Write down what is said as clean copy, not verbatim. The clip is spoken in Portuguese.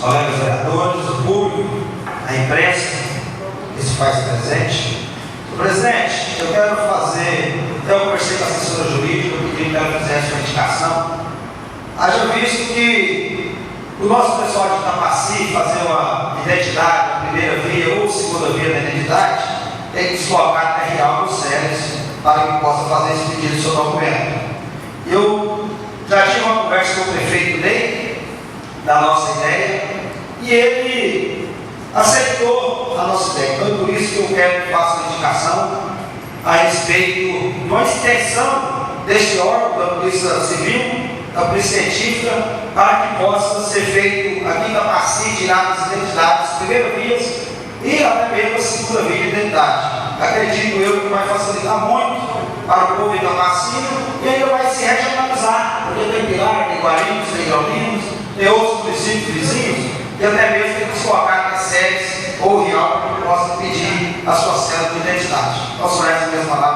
colegas vereadores, o público, a imprensa que se faz presente. Presidente, eu quero fazer, eu conversei com a assessora jurídica, eu pedi que ela fizesse uma indicação. Haja visto que o nosso pessoal de Itapaci fazer uma identidade, a primeira via ou segunda via da identidade, tem que deslocar até Real dos Céus para que possa fazer esse pedido do seu documento. Eu já tive uma conversa com o prefeito Ney, da nossa ideia, e ele aceitou a nossa ideia. Então é por isso que eu quero que faça uma indicação a respeito de uma extensão deste órgão da Polícia Civil, da Polícia Científica, para que possa ser feito aqui em Itapaci, tirar as identidades, primeira vias e até mesmo a segunda via de identidade. Acredito eu que vai facilitar muito para o povo de Itapaci e ainda vai se regionalizar, porque tem Pilar, tem Guarinos, tem Graulinos, tem outros municípios vizinhos, e até mesmo tem que se colocar nas sedes ou real para que possa pedir a sua cédula de identidade. Então, são essas minhas palavras.